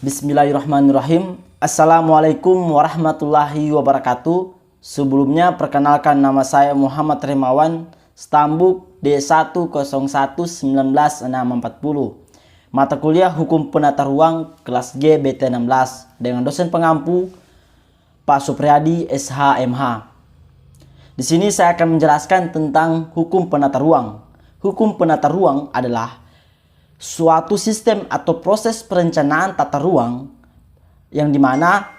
Bismillahirrahmanirrahim. Assalamualaikum warahmatullahi wabarakatuh. Sebelumnya perkenalkan, nama saya Muhammad Rimawan, Stambuk D1011940. Mata kuliah Hukum Penata Ruang kelas G BT16 dengan dosen pengampu Pak Supriyadi SHMH. Di sini saya akan menjelaskan tentang hukum penata ruang. Hukum penata ruang adalah suatu sistem atau proses perencanaan tata ruang yang dimana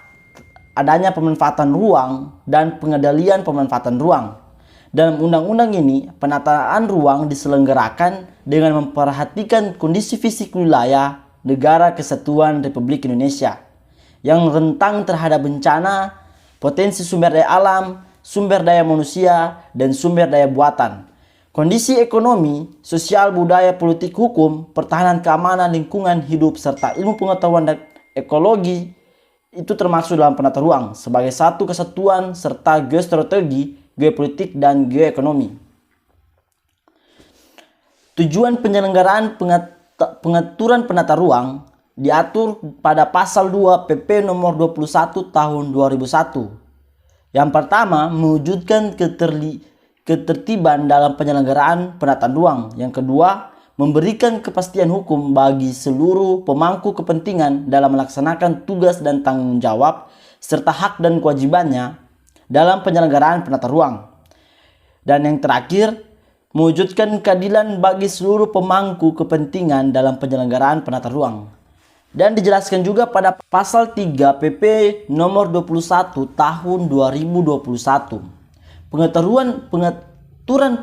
adanya pemanfaatan ruang dan pengendalian pemanfaatan ruang. Dalam undang-undang ini, penataan ruang diselenggarakan dengan memperhatikan kondisi fisik wilayah negara kesatuan Republik Indonesia yang rentan terhadap bencana, potensi sumber daya alam, sumber daya manusia, dan sumber daya buatan. Kondisi ekonomi, sosial, budaya, politik, hukum, pertahanan, keamanan, lingkungan hidup, serta ilmu pengetahuan dan ekologi itu termasuk dalam penata ruang sebagai satu kesatuan serta geostrategi, geopolitik, dan geoekonomi. Tujuan penyelenggaraan pengaturan penata ruang diatur pada pasal 2 PP nomor 21 tahun 2001. Yang pertama, mewujudkan ketertiban dalam penyelenggaraan penataan ruang. Yang kedua, memberikan kepastian hukum bagi seluruh pemangku kepentingan dalam melaksanakan tugas dan tanggung jawab serta hak dan kewajibannya dalam penyelenggaraan penata ruang. Dan yang terakhir, mewujudkan keadilan bagi seluruh pemangku kepentingan dalam penyelenggaraan penata ruang. Dan dijelaskan juga pada pasal 3 PP nomor 21 tahun 2021. Pengaturan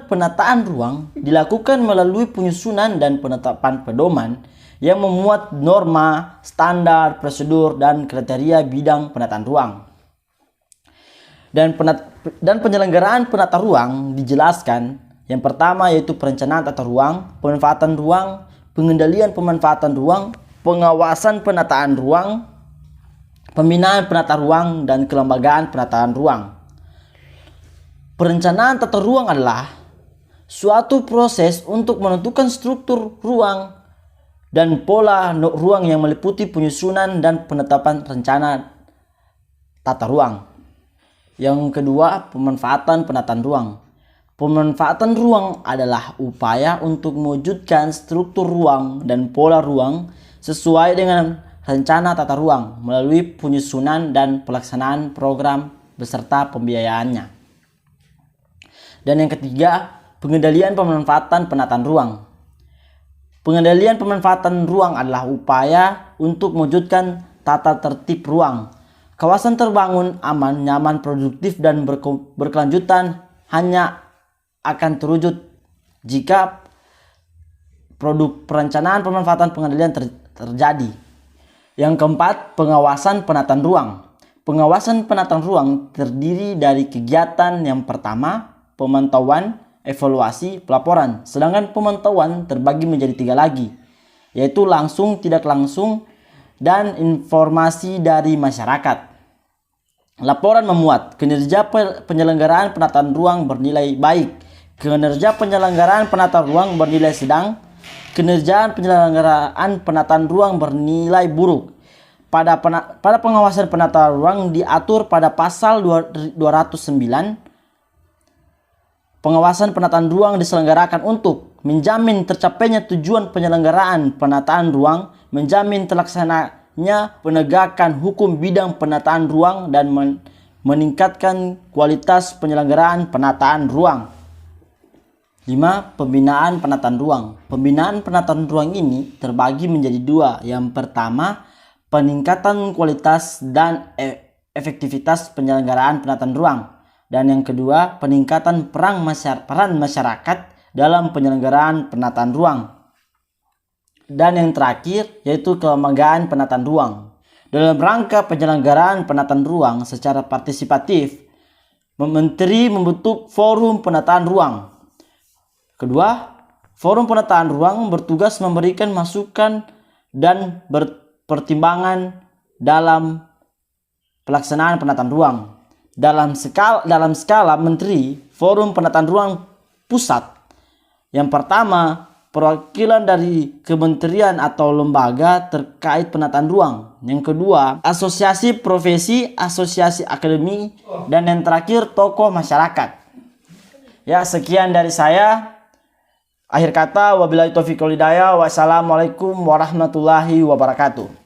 penataan ruang dilakukan melalui penyusunan dan penetapan pedoman yang memuat norma, standar, prosedur, dan kriteria bidang penataan ruang. Dan penyelenggaraan penata ruang dijelaskan yang pertama yaitu perencanaan tata ruang, pemanfaatan ruang, pengendalian pemanfaatan ruang, pengawasan penataan ruang, pembinaan penata ruang, dan kelembagaan penataan ruang. Perencanaan tata ruang adalah suatu proses untuk menentukan struktur ruang dan pola ruang yang meliputi penyusunan dan penetapan rencana tata ruang. Yang kedua, pemanfaatan penataan ruang. Pemanfaatan ruang adalah upaya untuk mewujudkan struktur ruang dan pola ruang sesuai dengan rencana tata ruang melalui penyusunan dan pelaksanaan program beserta pembiayaannya. Dan yang ketiga, pengendalian pemanfaatan penataan ruang. Pengendalian pemanfaatan ruang adalah upaya untuk mewujudkan tata tertib ruang. Kawasan terbangun aman, nyaman, produktif, dan berkelanjutan hanya akan terwujud jika produk perencanaan pemanfaatan pengendalian terjadi. Yang keempat, pengawasan penataan ruang. Pengawasan penataan ruang terdiri dari kegiatan yang pertama, pemantauan, evaluasi, pelaporan. Sedangkan pemantauan terbagi menjadi 3 lagi, yaitu langsung, tidak langsung, dan informasi dari masyarakat. Laporan memuat kinerja penyelenggaraan penataan ruang bernilai baik, kinerja penyelenggaraan penataan ruang bernilai sedang, kinerja penyelenggaraan penataan ruang bernilai buruk. Pada pengawasan penataan ruang diatur pada pasal 209. Pengawasan penataan ruang diselenggarakan untuk menjamin tercapainya tujuan penyelenggaraan penataan ruang, menjamin terlaksananya penegakan hukum bidang penataan ruang, dan meningkatkan kualitas penyelenggaraan penataan ruang. 5. Pembinaan penataan ruang. Pembinaan penataan ruang ini terbagi menjadi 2. Yang pertama, peningkatan kualitas dan efektivitas penyelenggaraan penataan ruang. Dan yang kedua, peningkatan peran masyarakat dalam penyelenggaraan penataan ruang. Dan yang terakhir, yaitu kelembagaan penataan ruang. Dalam rangka penyelenggaraan penataan ruang secara partisipatif, Menteri membentuk Forum Penataan Ruang. Kedua, Forum Penataan Ruang bertugas memberikan masukan dan pertimbangan dalam pelaksanaan penataan ruang. Dalam skala menteri, Forum Penataan Ruang Pusat. Yang pertama, perwakilan dari kementerian atau lembaga terkait penataan ruang. Yang kedua, asosiasi profesi, asosiasi akademi, dan yang terakhir, tokoh masyarakat. Ya, sekian dari saya. Akhir kata, wabillahi taufiq wal hidayah. Wassalamualaikum warahmatullahi wabarakatuh.